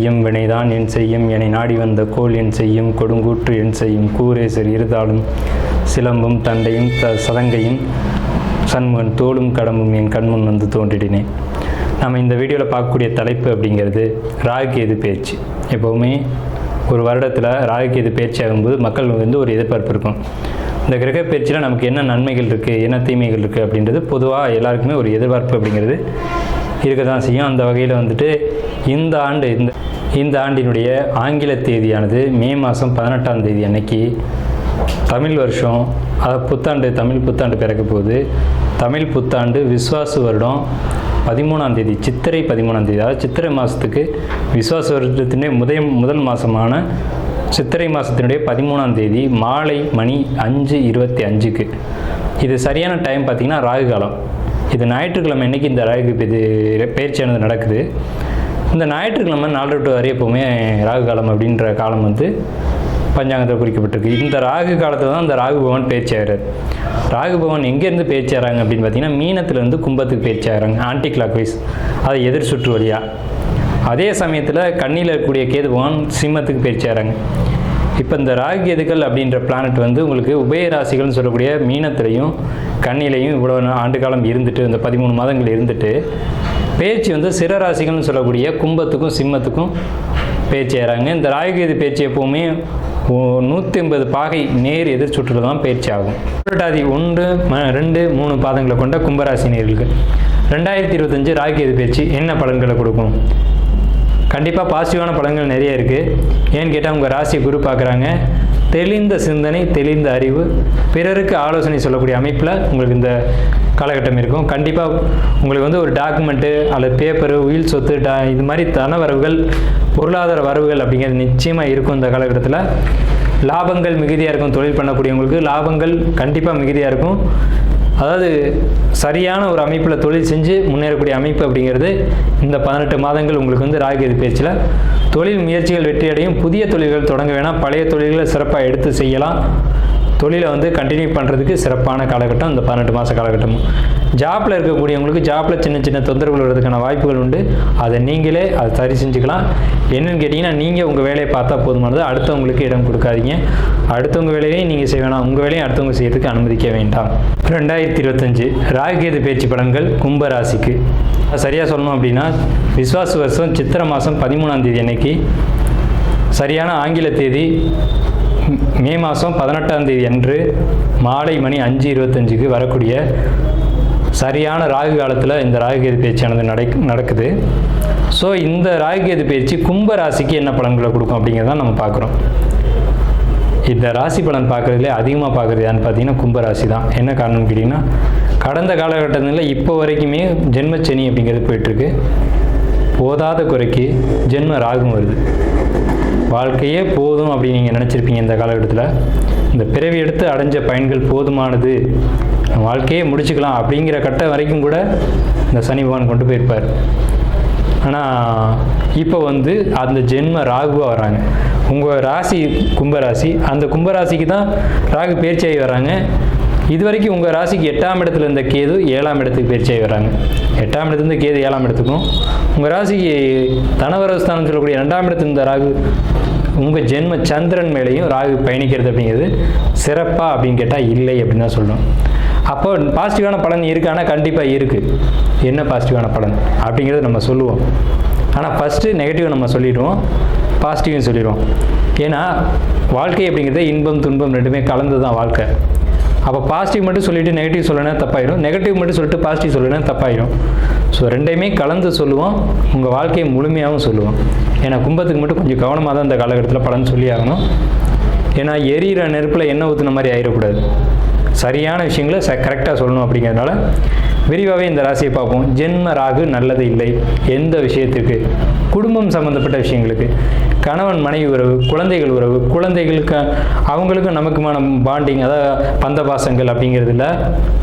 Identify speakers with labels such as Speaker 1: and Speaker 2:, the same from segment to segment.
Speaker 1: செய்யும் வினைதான் என் செய்யும் என்னை நாடி வந்த கோல் என் செய்யும் கொடுங்கூற்று என் செய்யும் கூரேசர் இருதாலும் சிலம்பும் தண்டையும் சதங்கையும் சண்முகன் தோளும் கடம்பும் என் கண்முன் வந்து தோன்றிடினேன். நம்ம இந்த வீடியோவில் பார்க்கக்கூடிய தலைப்பு அப்படிங்கிறது ராகுகேது பேச்சு. எப்போவுமே ஒரு வருடத்தில் ராகுகேது பேச்சு ஆகும்போது மக்கள் வந்து ஒரு எதிர்பார்ப்பு இருக்கும். இந்த கிரக பயிற்சியில் நமக்கு என்ன நன்மைகள் இருக்குது, என்ன தீமைகள் இருக்குது அப்படின்றது பொதுவாக எல்லாருக்குமே ஒரு எதிர்பார்ப்பு அப்படிங்கிறது இருக்க தான் செய்யும். அந்த வகையில் வந்துட்டு இந்த ஆண்டினுடைய ஆங்கில தேதியானது மே மாதம் 18ஆம் தேதி அன்னைக்கு தமிழ் வருஷம், அதாவது புத்தாண்டு, தமிழ் புத்தாண்டு பிறக்க போகுது. தமிழ் புத்தாண்டு விஸ்வாசு வருடம் 13ஆம் தேதி, சித்திரை 13ஆம் தேதி, அதாவது சித்திரை மாதத்துக்கு விஸ்வாச வருடத்தினுடைய முதல் மாதமான சித்திரை மாதத்தினுடைய 13ஆம் தேதி மாலை மணி 5:25க்கு. இது சரியான டைம் பார்த்திங்கன்னா ராகு காலம். இது ஞாயிற்றுக்கிழமை அன்றைக்கி இந்த ராகு பயிற்சியானது நடக்குது. இந்த ஞாயிற்றுக்கிழமை 4 to 6 எப்போவுமே ராகு காலம் அப்படின்ற காலம் வந்து பஞ்சாங்கத்தில் குறிக்கப்பட்டிருக்கு. இந்த ராகு காலத்தில் தான் இந்த ராகு பகவான் பயிற்சி ஆகிறார். ராகு பகவான் எங்கேருந்து பயிற்சி ஆகிறாங்க அப்படின்னு பார்த்தீங்கன்னா மீனத்துலேருந்து கும்பத்துக்கு பயிற்சி ஆகிறாங்க, ஆன்டி கிளாக் வைஸ், அதை எதிர் சுற்று வழியாக. அதே சமயத்தில் கண்ணியில் இருக்கக்கூடிய கேது பகவான் சிம்மத்துக்கு பயிற்சி ஆகிறாங்க. இப்போ இந்த ராகு கேதுக்கள் அப்படின்ற பிளானட் வந்து உங்களுக்கு உபயராசிகள்னு சொல்லக்கூடிய மீனத்திலையும் கண்ணிலையும் இவ்வளோ ஆண்டு காலம் இருந்துட்டு, இந்த 13 மாதங்கள் இருந்துட்டு பேச்சு வந்து சிறராசிகள்னு சொல்லக்கூடிய கும்பத்துக்கும் சிம்மத்துக்கும் பேச்சு ஆகிறாங்க. இந்த ராகுகேது பேச்சு எப்போவுமே 180 பாகை நேர் எதிர் சுற்றில் தான் பயிற்சி ஆகும். புரட்டாதி 1, 2, 3 பாதங்களை கொண்ட கும்பராசி நேர்களுக்கு 2025 ராகுகேது பேச்சு என்ன பலன்களை கொடுக்கும்? கண்டிப்பாக பாசிட்டிவான பலன்கள் நிறைய இருக்குது. ஏன்னு கேட்டால் உங்கள் ராசி குரு பார்க்குறாங்க. தெளிந்த சிந்தனை, தெளிந்த அறிவு, பிறருக்கு ஆலோசனை சொல்லக்கூடிய அமைப்பில் உங்களுக்கு இந்த காலகட்டம் இருக்கும். கண்டிப்பாக உங்களுக்கு வந்து ஒரு டாக்குமெண்ட்டு அல்லது பேப்பரு, உயில் சொத்து, இது மாதிரி தன வரவுகள், பொருளாதார வரவுகள் அப்படிங்கிறது நிச்சயமாக இருக்கும். இந்த காலகட்டத்தில் லாபங்கள் மிகுதியாக இருக்கும். தொழில் பண்ணக்கூடியவங்களுக்கு லாபங்கள் கண்டிப்பாக மிகுதியாக இருக்கும். அதாவது சரியான ஒரு அமைப்பில் தொழில் செஞ்சு முன்னேறக்கூடிய அமைப்பு அப்படிங்கிறது இந்த 18 மாதங்கள் உங்களுக்கு வந்து ராகுகேது பயிற்சியில் தொழில் முயற்சிகள் வெற்றியடையும். புதிய தொழில்கள் தொடங்க வேணாம், பழைய தொழில்களை சிறப்பாக எடுத்து செய்யலாம். தொழிலை வந்து கண்டினியூ பண்ணுறதுக்கு சிறப்பான காலகட்டம் இந்த 18 மாத காலகட்டமும். ஜாப்பில் இருக்கக்கூடியவங்களுக்கு ஜாப்பில் சின்ன சின்ன தொந்தரவுகள் வர்றதுக்கான வாய்ப்புகள் உண்டு. அதை நீங்களே அதை சரி செஞ்சுக்கலாம். என்னென்னு கேட்டிங்கன்னா, நீங்கள் உங்கள் வேலையை பார்த்தா போதுமானது. அடுத்தவங்களுக்கு இடம் கொடுக்காதீங்க. அடுத்தவங்க வேலையையும் நீங்கள் செய்ய வேணாம், உங்கள் வேலையும் அடுத்தவங்க செய்யறதுக்கு அனுமதிக்க வேண்டாம். 2025 ராகுகேது பேச்சு பலன்கள் கும்பராசிக்கு சரியாக சொல்லணும் அப்படின்னா, விஸ்வாச வருஷம் சித்திரை மாதம் 13ஆம் தேதி அன்னைக்கு, சரியான ஆங்கில தேதி மே மாதம் 18ஆம் தேதி அன்று மாலை மணி 5:25க்கு வரக்கூடிய சரியான ராகு காலத்தில் இந்த ராகுகேது பயிற்சியானது நடக்குது. ஸோ இந்த ராகுகேது பயிற்சி கும்ப ராசிக்கு என்ன பலன்களை கொடுக்கும் அப்படிங்கிறத நம்ம பார்க்குறோம். இந்த ராசி பலன் பார்க்குறதுலே அதிகமாக பார்க்குறது யான்னு பார்த்தீங்கன்னா கும்பராசி தான். என்ன காரணம்னு கேட்டிங்கன்னா, கடந்த காலகட்டத்தில் இப்போ வரைக்குமே ஜென்மச்சனி அப்படிங்கிறது போயிட்டுருக்கு. போதாத குறைக்கு ஜென்ம ராகும் வருது. வாழ்க்கையே போதும் அப்படின்னு நீங்கள் நினச்சிருப்பீங்க. இந்த காலகட்டத்தில் இந்த பிறவி எடுத்து அடைஞ்ச பயன்கள் போதுமானது, வாழ்க்கையே முடிச்சுக்கலாம் அப்படிங்கிற கட்டம் வரைக்கும் கூட இந்த சனி பகவான் கொண்டு போயிருப்பார். ஆனால் இப்போ வந்து அந்த ஜென்ம ராகுவாக வராங்க. உங்கள் ராசி கும்பராசி, அந்த கும்பராசிக்கு தான் ராகு பயிற்சியாகி வராங்க. இது வரைக்கும் உங்கள் ராசிக்கு 8ஆம் இடத்துல இருந்த கேது 7ஆம் இடத்துக்கு பயிற்சியாகி வராங்க. 8ஆம் இடத்துலேருந்து கேது 7ஆம் இடத்துக்கும், உங்கள் ராசிக்கு தனவரஸ்தானம் சொல்லக்கூடிய 2ஆம் இடத்துல இருந்த ராகு உங்கள் ஜென்ம சந்திரன் மேலேயும் ராகு பயணிக்கிறது அப்படிங்கிறது சிறப்பாக அப்படின்னு கேட்டால் இல்லை அப்படின்னு தான் சொல்லணும். அப்போ பாசிட்டிவான பலன் இருக்குது. ஆனால் கண்டிப்பாக இருக்குது. என்ன பாசிட்டிவான பலன் அப்படிங்கிறத நம்ம சொல்லுவோம். ஆனால் ஃபஸ்ட்டு நெகட்டிவ் நம்ம சொல்லிடுவோம், பாசிட்டிவும் சொல்லிடுவோம். ஏன்னா வாழ்க்கை அப்படிங்கிறது இன்பம் துன்பம் ரெண்டுமே கலந்து தான் வாழ்க்கை. அப்போ பாசிட்டிவ் மட்டும் சொல்லிவிட்டு நெகட்டிவ் சொல்லணும்னா தப்பாயிடும், நெகட்டிவ் மட்டும் சொல்லிட்டு பாசிட்டிவ் சொல்லணும்னா தப்பாயிடும். ஸோ ரெண்டையுமே கலந்து சொல்லுவோம், உங்கள் வாழ்க்கையை முழுமையாகவும் சொல்லுவோம். ஏன்னா கும்பத்துக்கு மட்டும் கொஞ்சம் கவனமாக தான் இந்த காலகட்டத்தில் பலன் சொல்லி ஆகணும். ஏன்னா எரியிற நெருப்பில் எண்ணெய் ஊற்றுன மாதிரி ஆயிடக்கூடாது. சரியான விஷயங்களை கரெக்டாக சொல்லணும். அப்படிங்கிறதுனால விரிவாகவே இந்த ராசியை பார்ப்போம். ஜென்ம ராகு நல்லது இல்லை. எந்த விஷயத்துக்கு? குடும்பம் சம்மந்தப்பட்ட விஷயங்களுக்கு, கணவன் மனைவி உறவு, குழந்தைகள் உறவு, குழந்தைகளுக்கு அவங்களுக்கும் நமக்குமான பாண்டிங், அதாவது பந்த பாசங்கள் அப்படிங்கிறதுல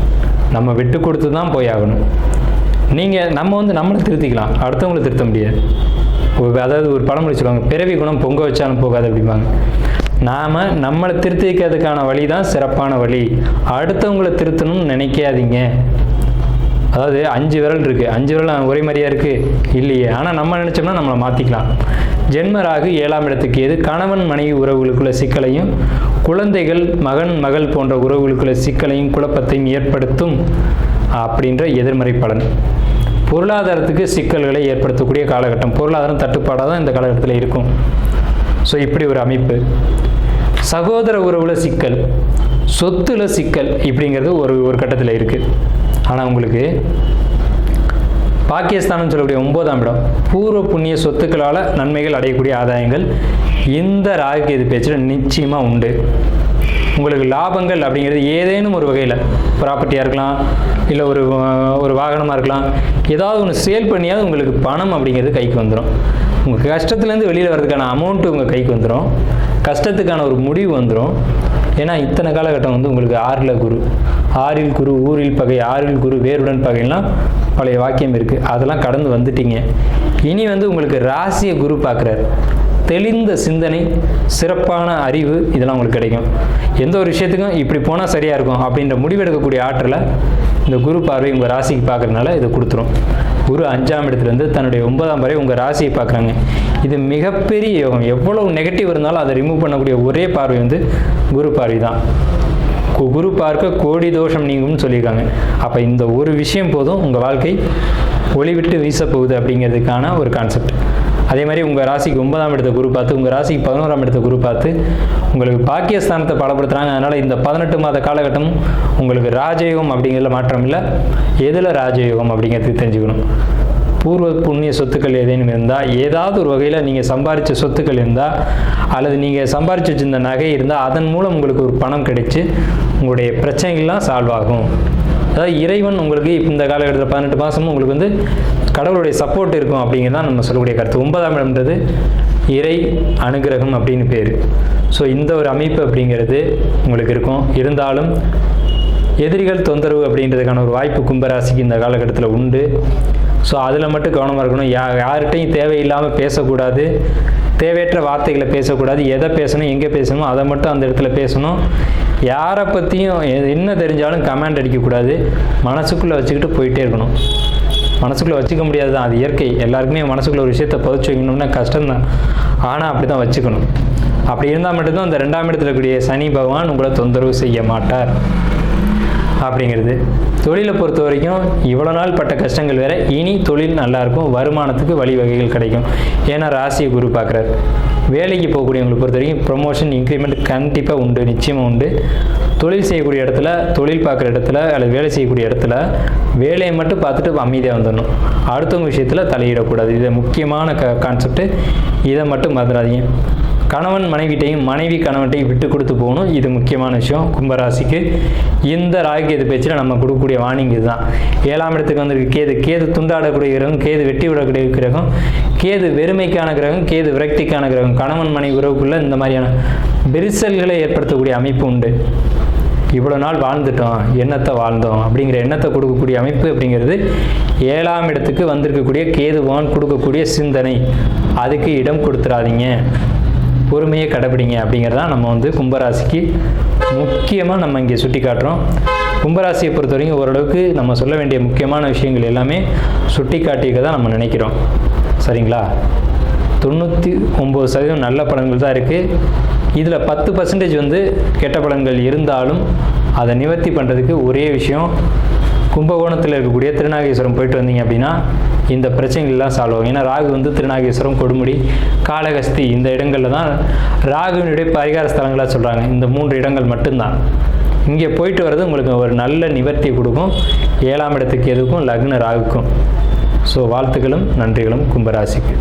Speaker 1: நம்ம விட்டு கொடுத்து தான் போய் ஆகணும். நம்ம வந்து நம்மளை திருத்திக்கலாம், அடுத்தவங்களை திருத்த முடியாது. அதாவது ஒரு பழமொழி சொல்லுவாங்க, பிறவி குணம் பொங்க வச்சாலும் போகாது அப்படிம்பாங்க. நாம் நம்மளை திருத்திக்கிறதுக்கான வழி தான் சிறப்பான வழி. அடுத்தவங்களை திருத்தணும்னு நினைக்காதீங்க. அதாவது 5 விரல் இருக்குது, 5 விரல் ஒரே மாதிரியா இருக்குது இல்லையே. ஆனால் நம்ம நினச்சோம்னா நம்மளை மாற்றிக்கலாம். ஜென்ம ராகு 7ஆம் இடத்துக்கு கேது கணவன் மனைவி உறவுகளுக்குள்ள சிக்கலையும் குழந்தைகள் மகன் மகள் போன்ற உறவுகளுக்குள்ள சிக்கலையும் குழப்பத்தையும் ஏற்படுத்தும் அப்படின்ற எதிர்மறை பலன். பொருளாதாரத்துக்கு சிக்கல்களை ஏற்படுத்தக்கூடிய காலகட்டம், பொருளாதாரம் தட்டுப்பாடாக தான் இந்த காலகட்டத்தில் இருக்கும். ஸோ இப்படி ஒரு அமைப்பு. சகோதர உறவுல சிக்கல், சொத்துல சிக்கல் இப்படிங்கிறது ஒரு கட்டத்தில் இருக்குது. ஆனால் உங்களுக்கு பாக்கியஸ்தானம் சொல்லக்கூடிய 9ஆம் இடம் பூர்வ புண்ணிய சொத்துக்களால் நன்மைகள் அடையக்கூடிய ஆதாயங்கள் இந்த ராகு கேது பேச்சில் நிச்சயமாக உண்டு. உங்களுக்கு லாபங்கள் அப்படிங்கிறது ஏதேனும் ஒரு வகையில் ப்ராப்பர்ட்டியாக இருக்கலாம், இல்லை ஒரு வாகனமாக இருக்கலாம், ஏதாவது ஒன்று சேல் பண்ணியாவது உங்களுக்கு பணம் அப்படிங்கிறது கைக்கு வந்துடும். உங்கள் கஷ்டத்துலேருந்து வெளியில் வர்றதுக்கான அமௌண்ட்டு உங்கள் கைக்கு வந்துடும், கஷ்டத்துக்கான ஒரு முடிவு வந்துடும். ஏன்னா இத்தனை காலகட்டம் உங்களுக்கு 6ல் குரு, 6ல் குரு ஊரில் பகை, 6ல் குரு வேருடன் பகைலாம் பழைய வாக்கியம் இருக்குது. அதெல்லாம் கடந்து வந்துட்டீங்க. இனி உங்களுக்கு ராசியை குரு பார்க்குறாரு. தெளிந்த சிந்தனை, சிறப்பான அறிவு இதெல்லாம் உங்களுக்கு கிடைக்கும். எந்த ஒரு விஷயத்துக்கும் இப்படி போனால் சரியாக இருக்கும் அப்படின்ற முடிவெடுக்கக்கூடிய ஆற்றலை இந்த குரு பார்வை உங்கள் ராசிக்கு பார்க்குறதுனால இதை கொடுத்துரும். குரு 5ஆம் இடத்துலேருந்து தன்னுடைய 9ஆம் வரை உங்கள் ராசியை பார்க்குறாங்க. இது மிகப்பெரிய யோகம். எவ்வளவு நெகட்டிவ் இருந்தாலும் அதை ரிமூவ் பண்ணக்கூடிய ஒரே பார்வை குரு பார்வை தான். குரு பார்க்க கோடி தோஷம் நீங்கும்னு சொல்லியிருக்காங்க. அப்போ இந்த ஒரு விஷயம் போதும் உங்கள் வாழ்க்கை ஒளிவிட்டு வீசப்போகுது அப்படிங்கிறதுக்கான ஒரு கான்செப்ட். அதே மாதிரி உங்கள் ராசிக்கு 9ஆம் இடத்த குரு பார்த்து, உங்கள் ராசிக்கு 11ஆம் இடத்த குரு பார்த்து உங்களுக்கு பாக்கியஸ்தானத்தை பலப்படுத்துகிறாங்க. அதனால் இந்த 18 மாத காலகட்டம் உங்களுக்கு ராஜயோகம் அப்படிங்கிறதுல மாற்றம் இல்லை. எதில் ராஜயோகம் அப்படிங்கிறதுக்கு தெரிஞ்சுக்கணும். பூர்வ புண்ணிய சொத்துக்கள் ஏதேனும் இருந்தால், ஏதாவது ஒரு வகையில் நீங்கள் சம்பாதிச்ச சொத்துக்கள் இருந்தால், அல்லது நீங்கள் சம்பாதிச்சு வச்சிருந்த நகை இருந்தால், அதன் மூலம் உங்களுக்கு ஒரு பணம் கிடைச்சி உங்களுடைய பிரச்சனைகள்லாம் சால்வ் ஆகும். அதாவது இறைவன் உங்களுக்கு இந்த காலகட்டத்தில் 18 மாதமும் உங்களுக்கு கடவுளுடைய சப்போர்ட் இருக்கும் அப்படிங்கிறது தான் நம்ம சொல்லக்கூடிய கருத்து. 9ஆம் இடம்ன்றது இறை அனுகிரகம் அப்படின்னு பேர். ஸோ இந்த ஒரு அமைப்பு அப்படிங்கிறது உங்களுக்கு இருக்கும். இருந்தாலும் எதிரிகள் தொந்தரவு அப்படின்றதுக்கான ஒரு வாய்ப்பு கும்பராசிக்கு இந்த காலகட்டத்தில் உண்டு. ஸோ அதில் மட்டும் கவனமாக இருக்கணும். யார்கிட்டையும் தேவையில்லாமல் பேசக்கூடாது, தேவையற்ற வார்த்தைகளை பேசக்கூடாது. எதை பேசணும், எங்கே பேசணுமோ அதை மட்டும் அந்த இடத்துல பேசணும். யாரை பற்றியும் என்ன தெரிஞ்சாலும் கமெண்ட் அடிக்கக்கூடாது. மனசுக்குள்ளே வச்சுக்கிட்டு போயிட்டே இருக்கணும். மனசுக்குள்ளே வச்சுக்க முடியாது தான், அது இயற்கை. எல்லாருக்குமே மனசுக்குள்ளே ஒரு விஷயத்தை பதிச்சு வைக்கணும்னா கஷ்டம்தான். ஆனால் அப்படி தான் வச்சுக்கணும். அப்படி இருந்தால் மட்டும்தான் அந்த 2ஆம் இடத்துல இருக்கக்கூடிய சனி பகவான் உங்களை தொந்தரவு செய்ய மாட்டார் அப்படிங்கிறது. தொழிலை பொறுத்த வரைக்கும் இவ்வளோ நாள் பட்ட கஷ்டங்கள் வேற, இனி தொழில் நல்லாயிருக்கும், வருமானத்துக்கு வழிவகைகள் கிடைக்கும். ஏன்னா ராசியை குரு பார்க்குறாரு. வேலைக்கு போகக்கூடியவங்களை பொறுத்த வரைக்கும் ப்ரொமோஷன், இன்க்ரிமெண்ட் கண்டிப்பாக உண்டு, நிச்சயமாக உண்டு. தொழில் செய்யக்கூடிய இடத்துல, தொழில் பார்க்குற இடத்துல அல்லது வேலை செய்யக்கூடிய இடத்துல வேலையை மட்டும் பார்த்துட்டு அமைதியாக வந்துடணும். அடுத்தவங்க விஷயத்தில் தலையிடக்கூடாது. இது முக்கியமான கான்செப்ட். இதை மட்டும் மறந்துடாதீங்க. கணவன் மனைவிட்டையும், மனைவி கணவன்ட்டையும் விட்டு கொடுத்து போகணும். இது முக்கியமான விஷயம் கும்பராசிக்கு. இந்த ராகு கேது பேச்சில் நம்ம கொடுக்கக்கூடிய வார்னிங் இதுதான். 7ஆம் இடத்துக்கு கேது துண்டாடக்கூடிய கிரகம், கேது வெட்டி விடக்கூடிய கிரகம், கேது வெறுமைக்கான கிரகம், கேது விரக்திக்கான கிரகம். கணவன் மனைவி உறவுக்குள்ள இந்த மாதிரியான விரிசல்களை ஏற்படுத்தக்கூடிய அமைப்பு உண்டு. இவ்வளோ நாள் வாழ்ந்துட்டோம், எண்ணத்தை வாழ்ந்தோம் அப்படிங்கிற எண்ணத்தை கொடுக்கக்கூடிய அமைப்பு அப்படிங்கிறது 7ஆம் இடத்துக்கு வந்திருக்கக்கூடிய கேதுவான் கொடுக்கக்கூடிய சிந்தனை. அதுக்கு இடம் கொடுத்துடாதீங்க, பொறுமையை கடைபிடிங்க அப்படிங்கிறதான் நம்ம கும்பராசிக்கு முக்கியமாக நம்ம இங்கே சுட்டி காட்டுறோம். கும்பராசியை பொறுத்த வரைக்கும் ஓரளவுக்கு நம்ம சொல்ல வேண்டிய முக்கியமான விஷயங்கள் எல்லாமே சுட்டி காட்டிக்க தான் நம்ம நினைக்கிறோம். சரிங்களா? 99% நல்ல பலன்கள் தான் இருக்குது. இதில் 10% கெட்ட பலன்கள் இருந்தாலும் அதை நிவர்த்தி பண்ணுறதுக்கு ஒரே விஷயம், கும்பகோணத்தில் இருக்கக்கூடிய திருநாகேஸ்வரம் போயிட்டு வந்தீங்க அப்படின்னா இந்த பிரச்சனைகள்லாம் சால்வ் ஆகும். ஏன்னா ராகு திருநாகேஸ்வரம், கொடுமுடி, காளகஸ்தி இந்த இடங்களில் தான் ராகுவினுடைய பரிகார ஸ்தலங்களாக சொல்கிறாங்க. இந்த 3 இடங்கள் மட்டும்தான். இங்கே போயிட்டு வர்றது உங்களுக்கு ஒரு நல்ல நிவர்த்தியை கொடுக்கும். 7ஆம் இடத்துக்கு எதுக்கும், லக்ன ராகுக்கும். ஸோ வாழ்த்துக்களும் நன்றிகளும் கும்பராசிக்கு.